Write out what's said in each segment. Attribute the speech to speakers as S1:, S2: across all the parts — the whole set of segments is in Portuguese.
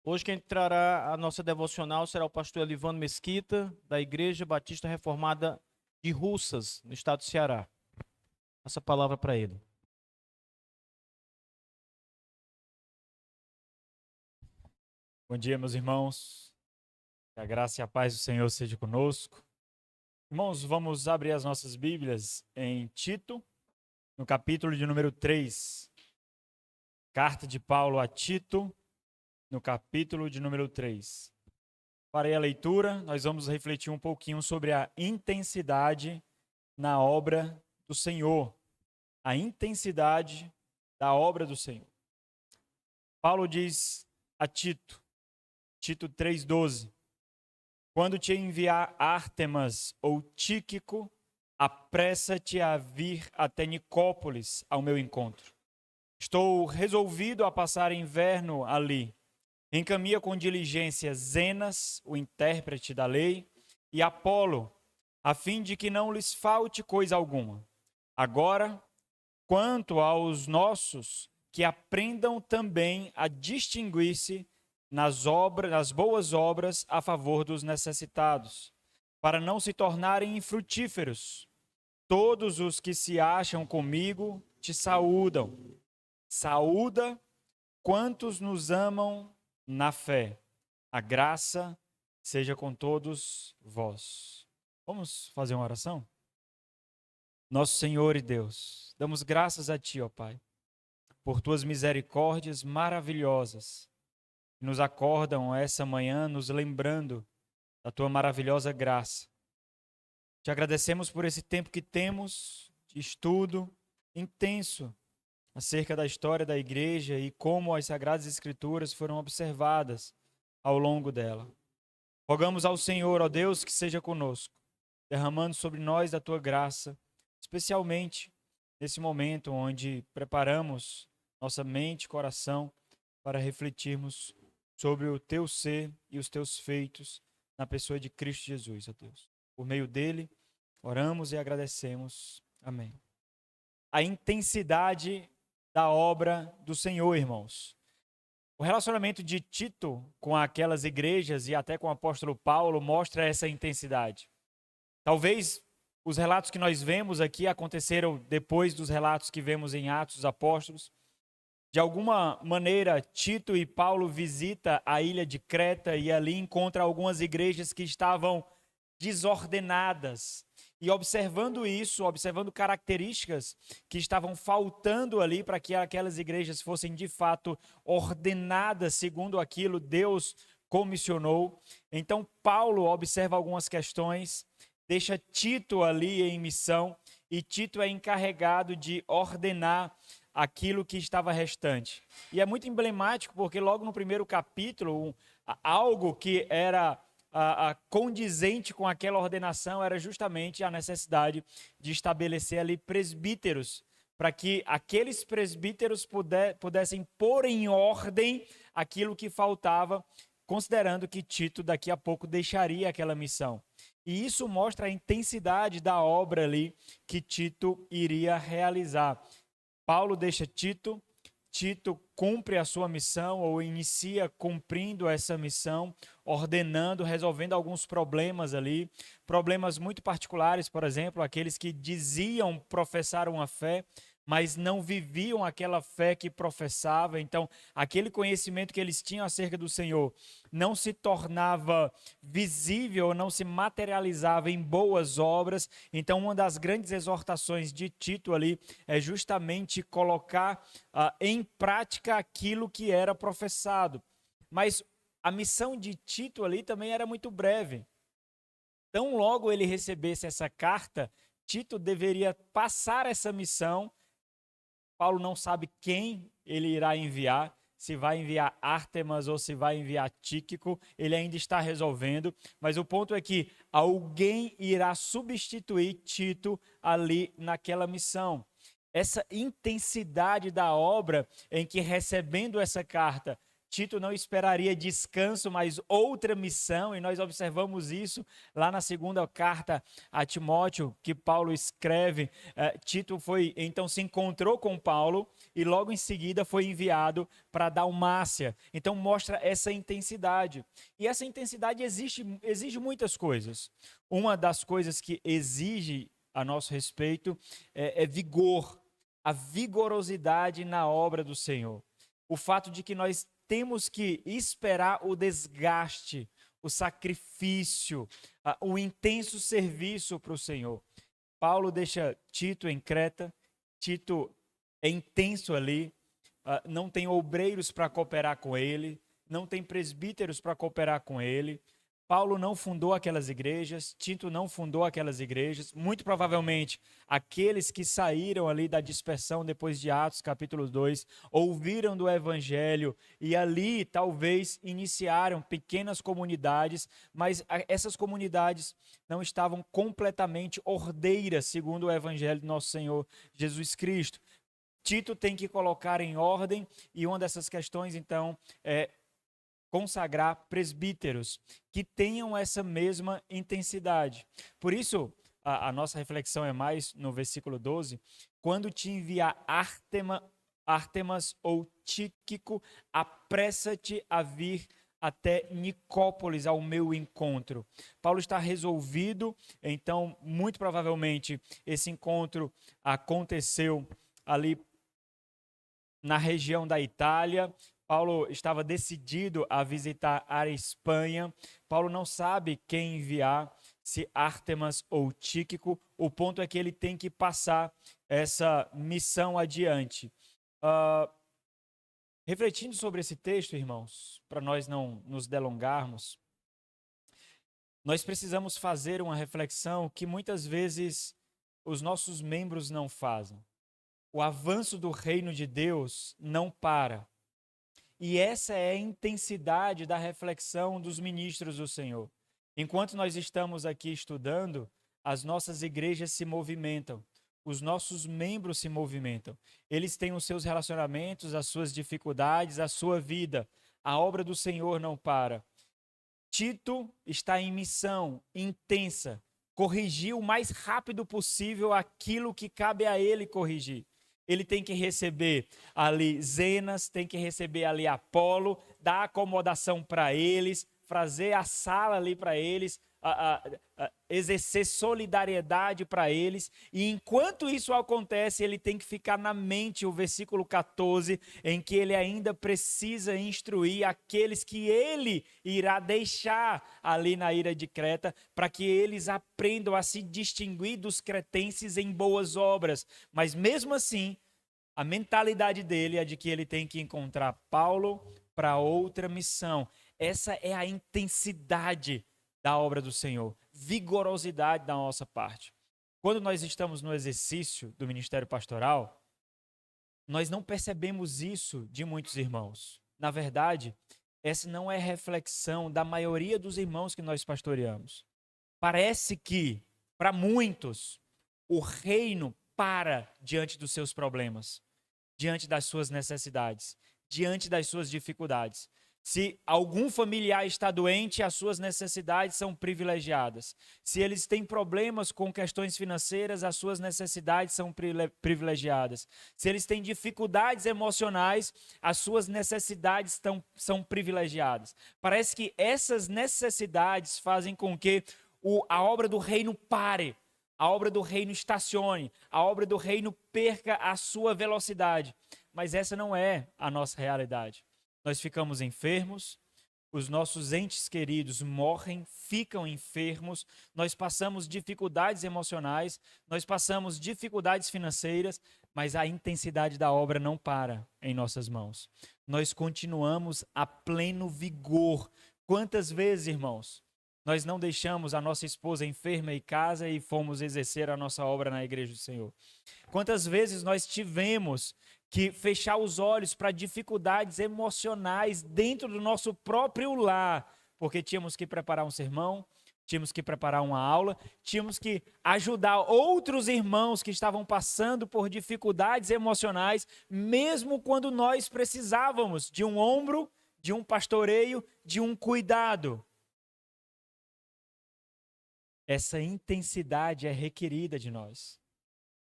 S1: Hoje quem trará a nossa devocional será o pastor Elivano Mesquita, da Igreja Batista Reformada de Russas, no estado do Ceará. Essa palavra para ele.
S2: Bom dia, meus irmãos. Que a graça e a paz do Senhor seja conosco. Irmãos, vamos abrir as nossas Bíblias em Tito, no capítulo de número 3. Carta de Paulo a Tito, no capítulo de número 3. Farei a leitura, nós vamos refletir um pouquinho sobre a intensidade na obra do Senhor. A intensidade da obra do Senhor. Paulo diz a Tito, Tito 3,12: Quando te enviar Ártemas ou Tíquico, apressa-te a vir até Nicópolis ao meu encontro. Estou resolvido a passar inverno ali. Encaminha com diligência Zenas, o intérprete da lei, e Apolo, a fim de que não lhes falte coisa alguma. Agora, quanto aos nossos, que aprendam também a distinguir-se nas boas obras a favor dos necessitados, para não se tornarem infrutíferos. Todos os que se acham comigo te saúdam. Saúda quantos nos amam na fé. A graça seja com todos vós. Vamos fazer uma oração? Nosso Senhor e Deus, damos graças a Ti, ó Pai, por Tuas misericórdias maravilhosas, que nos acordam essa manhã, nos lembrando da Tua maravilhosa graça. Te agradecemos por esse tempo que temos de estudo intenso acerca da história da igreja e como as Sagradas Escrituras foram observadas ao longo dela. Rogamos ao Senhor, ó Deus, que seja conosco, derramando sobre nós da Tua graça, especialmente nesse momento onde preparamos nossa mente e coração para refletirmos sobre o Teu ser e os Teus feitos na pessoa de Cristo Jesus, ó Deus. Por meio dele, oramos e agradecemos. Amém. A intensidade da obra do Senhor, irmãos. O relacionamento de Tito com aquelas igrejas e até com o apóstolo Paulo mostra essa intensidade. Talvez os relatos que nós vemos aqui aconteceram depois dos relatos que vemos em Atos dos Apóstolos. De alguma maneira, Tito e Paulo visitam a ilha de Creta e ali encontram algumas igrejas que estavam desordenadas. E observando isso, observando características que estavam faltando ali para que aquelas igrejas fossem de fato ordenadas segundo aquilo Deus comissionou. Então Paulo observa algumas questões, deixa Tito ali em missão e Tito é encarregado de ordenar aquilo que estava restante. E é muito emblemático porque logo no primeiro capítulo, algo que era condizente com aquela ordenação era justamente a necessidade de estabelecer ali presbíteros, para que aqueles presbíteros pudessem pôr em ordem aquilo que faltava, considerando que Tito daqui a pouco deixaria aquela missão. E isso mostra a intensidade da obra ali que Tito iria realizar. Paulo deixa Tito, Tito cumpre a sua missão ou inicia cumprindo essa missão, ordenando, resolvendo alguns problemas ali, problemas muito particulares, por exemplo, aqueles que diziam professar uma fé, mas não viviam aquela fé que professava. Então, aquele conhecimento que eles tinham acerca do Senhor não se tornava visível, não se materializava em boas obras. Então, uma das grandes exortações de Tito ali é justamente colocar em prática aquilo que era professado. Mas a missão de Tito ali também era muito breve. Tão logo ele recebesse essa carta, Tito deveria passar essa missão. Paulo não sabe quem ele irá enviar, se vai enviar Ártemas ou se vai enviar Tíquico, ele ainda está resolvendo, mas o ponto é que alguém irá substituir Tito ali naquela missão. Essa intensidade da obra em que, recebendo essa carta, Tito não esperaria descanso, mas outra missão, e nós observamos isso lá na segunda carta a Timóteo, que Paulo escreve. Tito então se encontrou com Paulo e logo em seguida foi enviado para Dalmácia. Então mostra essa intensidade. E essa intensidade exige muitas coisas. Uma das coisas que exige a nosso respeito é vigor, a vigorosidade na obra do Senhor. O fato de que nós temos que esperar o desgaste, o sacrifício, o intenso serviço para o Senhor. Paulo deixa Tito em Creta, Tito é intenso ali, não tem obreiros para cooperar com ele, não tem presbíteros para cooperar com ele. Paulo não fundou aquelas igrejas, Tito não fundou aquelas igrejas. Muito provavelmente, aqueles que saíram ali da dispersão depois de Atos, capítulo 2, ouviram do evangelho e ali talvez iniciaram pequenas comunidades, mas essas comunidades não estavam completamente ordeiras, segundo o evangelho do nosso Senhor Jesus Cristo. Tito tem que colocar em ordem, e uma dessas questões, então, é consagrar presbíteros que tenham essa mesma intensidade. Por isso, a nossa reflexão é mais no versículo 12, quando te enviar Ártemas ou Tíquico, apressa-te a vir até Nicópolis ao meu encontro. Paulo está resolvido, então, muito provavelmente, esse encontro aconteceu ali na região da Itália. Paulo estava decidido a visitar a Espanha. Paulo não sabe quem enviar, se Ártemas ou Tíquico. O ponto é que ele tem que passar essa missão adiante. Refletindo sobre esse texto, irmãos, para nós não nos delongarmos, nós precisamos fazer uma reflexão que muitas vezes os nossos membros não fazem. O avanço do reino de Deus não para. E essa é a intensidade da reflexão dos ministros do Senhor. Enquanto nós estamos aqui estudando, as nossas igrejas se movimentam, os nossos membros se movimentam. Eles têm os seus relacionamentos, as suas dificuldades, a sua vida. A obra do Senhor não para. Tito está em missão intensa, corrigir o mais rápido possível aquilo que cabe a ele corrigir. Ele tem que receber ali Zenas, tem que receber ali Apolo, dar acomodação para eles, fazer a sala ali para eles, exercer solidariedade para eles. E enquanto isso acontece, ele tem que ficar na mente o versículo 14, em que ele ainda precisa instruir aqueles que ele irá deixar ali na ilha de Creta, para que eles aprendam a se distinguir dos cretenses em boas obras. Mas mesmo assim, a mentalidade dele é de que ele tem que encontrar Paulo para outra missão. Essa é a intensidade da obra do Senhor, vigorosidade da nossa parte. Quando nós estamos no exercício do ministério pastoral, nós não percebemos isso de muitos irmãos. Na verdade, essa não é reflexão da maioria dos irmãos que nós pastoreamos. Parece que, para muitos, o reino para diante dos seus problemas, diante das suas necessidades, diante das suas dificuldades. Se algum familiar está doente, as suas necessidades são privilegiadas. Se eles têm problemas com questões financeiras, as suas necessidades são privilegiadas. Se eles têm dificuldades emocionais, as suas necessidades são privilegiadas. Parece que essas necessidades fazem com que a obra do reino pare, a obra do reino estacione, a obra do reino perca a sua velocidade. Mas essa não é a nossa realidade. Nós ficamos enfermos, os nossos entes queridos morrem, ficam enfermos, nós passamos dificuldades emocionais, nós passamos dificuldades financeiras, mas a intensidade da obra não para em nossas mãos. Nós continuamos a pleno vigor. Quantas vezes, irmãos, nós não deixamos a nossa esposa enferma em casa e fomos exercer a nossa obra na igreja do Senhor? Quantas vezes nós tivemos que fechar os olhos para dificuldades emocionais dentro do nosso próprio lar, porque tínhamos que preparar um sermão, tínhamos que preparar uma aula, tínhamos que ajudar outros irmãos que estavam passando por dificuldades emocionais, mesmo quando nós precisávamos de um ombro, de um pastoreio, de um cuidado. Essa intensidade é requerida de nós.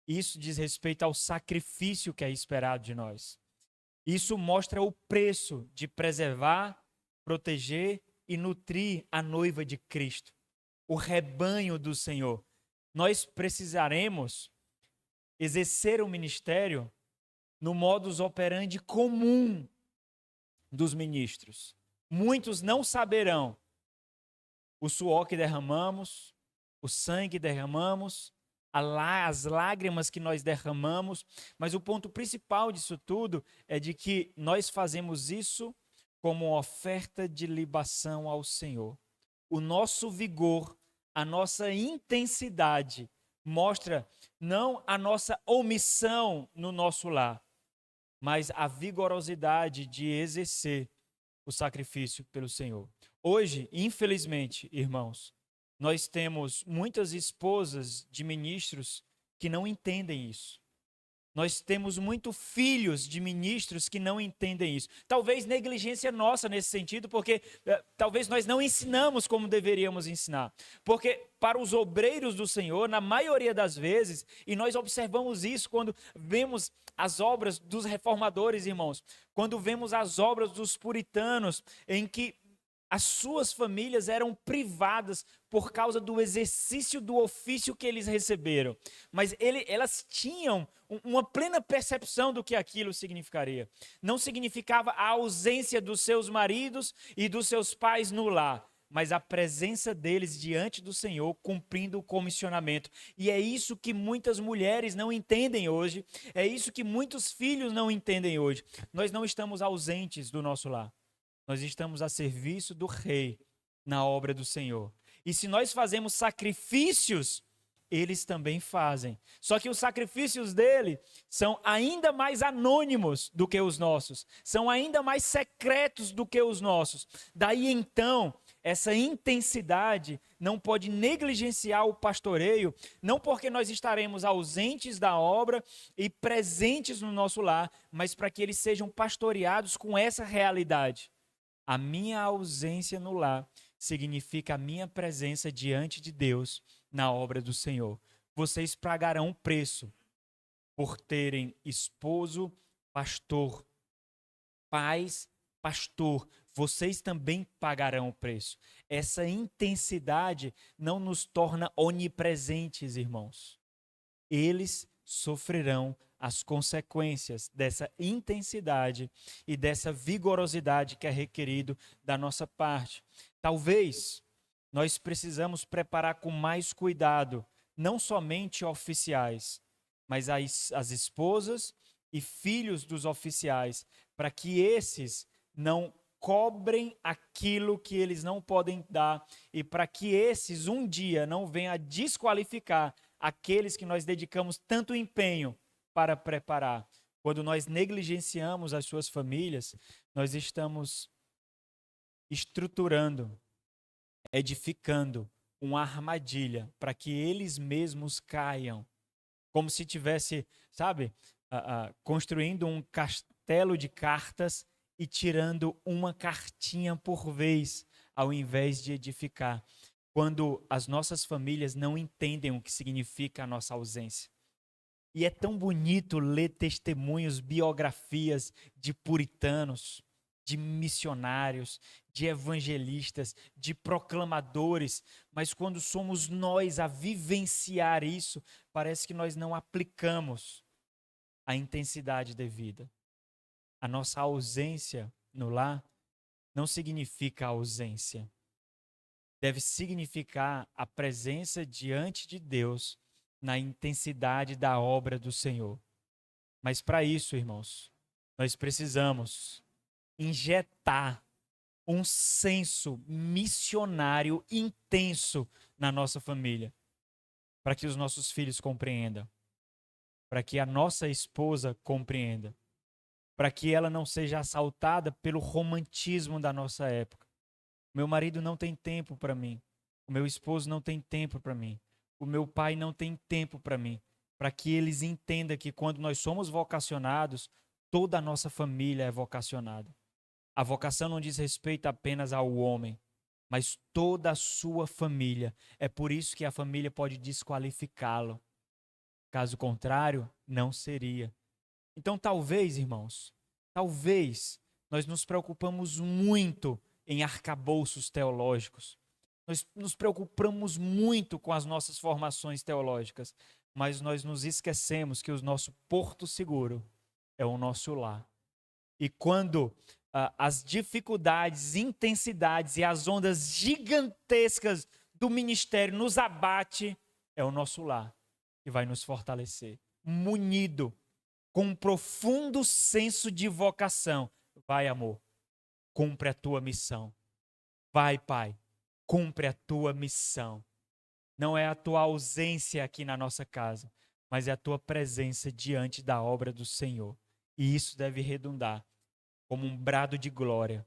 S2: Isso diz respeito ao sacrifício que é esperado de nós. Isso mostra o preço de preservar, proteger e nutrir a noiva de Cristo, o rebanho do Senhor. Nós precisaremos exercer o ministério no modus operandi comum dos ministros. Muitos não saberão o suor que derramamos, o sangue que derramamos, as lágrimas que nós derramamos, mas o ponto principal disso tudo é de que nós fazemos isso como oferta de libação ao Senhor. O nosso vigor, a nossa intensidade mostra não a nossa omissão no nosso lar, mas a vigorosidade de exercer o sacrifício pelo Senhor. Hoje, infelizmente, irmãos, nós temos muitas esposas de ministros que não entendem isso. Nós temos muitos filhos de ministros que não entendem isso. Talvez negligência nossa nesse sentido, porque talvez nós não ensinamos como deveríamos ensinar. Porque para os obreiros do Senhor, na maioria das vezes, e nós observamos isso quando vemos as obras dos reformadores, irmãos, quando vemos as obras dos puritanos, em que as suas famílias eram privadas por causa do exercício do ofício que eles receberam. Mas elas tinham uma plena percepção do que aquilo significaria. Não significava a ausência dos seus maridos e dos seus pais no lar, mas a presença deles diante do Senhor, cumprindo o comissionamento. E é isso que muitas mulheres não entendem hoje, é isso que muitos filhos não entendem hoje. Nós não estamos ausentes do nosso lar. Nós estamos a serviço do Rei na obra do Senhor. E se nós fazemos sacrifícios, eles também fazem. Só que os sacrifícios dele são ainda mais anônimos do que os nossos. São ainda mais secretos do que os nossos. Daí então, essa intensidade não pode negligenciar o pastoreio, não porque nós estaremos ausentes da obra e presentes no nosso lar, mas para que eles sejam pastoreados com essa realidade. A minha ausência no lar significa a minha presença diante de Deus na obra do Senhor. Vocês pagarão preço por terem esposo pastor, pais pastor. Vocês também pagarão o preço. Essa intensidade não nos torna onipresentes, irmãos. Eles sofrerão as consequências dessa intensidade e dessa vigorosidade que é requerido da nossa parte. Talvez nós precisamos preparar com mais cuidado, não somente oficiais, mas as esposas e filhos dos oficiais, para que esses não cobrem aquilo que eles não podem dar e para que esses um dia não venham a desqualificar aqueles que nós dedicamos tanto empenho para preparar. Quando nós negligenciamos as suas famílias, nós estamos estruturando, edificando uma armadilha para que eles mesmos caiam. Como se tivesse, sabe, construindo um castelo de cartas e tirando uma cartinha por vez, ao invés de edificar. Quando as nossas famílias não entendem o que significa a nossa ausência. E é tão bonito ler testemunhos, biografias de puritanos, de missionários, de evangelistas, de proclamadores, mas quando somos nós a vivenciar isso, parece que nós não aplicamos a intensidade devida. A nossa ausência no lar não significa ausência. Deve significar a presença diante de Deus na intensidade da obra do Senhor. Mas para isso, irmãos, nós precisamos injetar um senso missionário intenso na nossa família, para que os nossos filhos compreendam, para que a nossa esposa compreenda, para que ela não seja assaltada pelo romantismo da nossa época. Meu marido não tem tempo para mim, o meu esposo não tem tempo para mim, o meu pai não tem tempo para mim, para que eles entendam que quando nós somos vocacionados, toda a nossa família é vocacionada. A vocação não diz respeito apenas ao homem, mas toda a sua família. É por isso que a família pode desqualificá-lo. Caso contrário, não seria. Então, talvez, irmãos, talvez nós nos preocupamos muito em arcabouços teológicos. Nós nos preocupamos muito com as nossas formações teológicas, mas nós nos esquecemos que o nosso porto seguro é o nosso lar. E quando as dificuldades, intensidades e as ondas gigantescas do ministério nos abate, é o nosso lar que vai nos fortalecer. Munido, com um profundo senso de vocação. Vai, amor, cumpre a tua missão. Vai, pai, cumpre a tua missão. Não é a tua ausência aqui na nossa casa, mas é a tua presença diante da obra do Senhor. E isso deve redundar como um brado de glória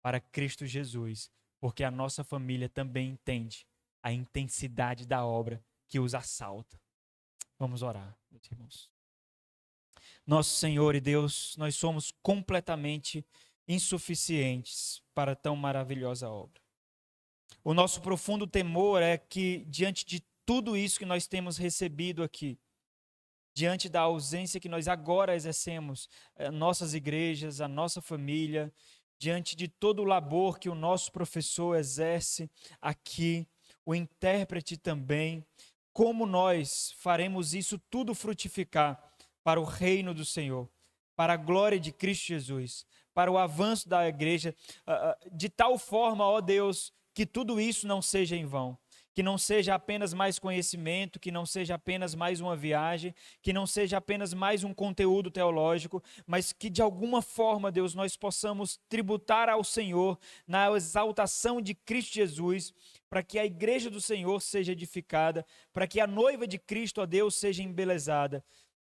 S2: para Cristo Jesus, porque a nossa família também entende a intensidade da obra que os assalta. Vamos orar, meus irmãos. Nosso Senhor e Deus, nós somos completamente insuficientes para tão maravilhosa obra. O nosso profundo temor é que, diante de tudo isso que nós temos recebido aqui, diante da ausência que nós agora exercemos, nossas igrejas, a nossa família, diante de todo o labor que o nosso professor exerce aqui, o intérprete também, como nós faremos isso tudo frutificar para o reino do Senhor, para a glória de Cristo Jesus, para o avanço da igreja, de tal forma, ó Deus, que tudo isso não seja em vão. Que não seja apenas mais conhecimento, que não seja apenas mais uma viagem, que não seja apenas mais um conteúdo teológico, mas que de alguma forma, Deus, nós possamos tributar ao Senhor na exaltação de Cristo Jesus, para que a igreja do Senhor seja edificada, para que a noiva de Cristo, ó Deus, seja embelezada.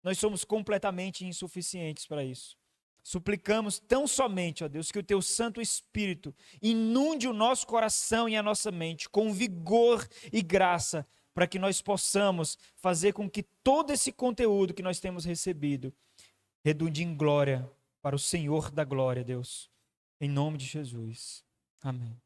S2: Nós somos completamente insuficientes para isso. Suplicamos tão somente, ó Deus, que o Teu Santo Espírito inunde o nosso coração e a nossa mente com vigor e graça, para que nós possamos fazer com que todo esse conteúdo que nós temos recebido redunde em glória para o Senhor da glória, Deus. Em nome de Jesus. Amém.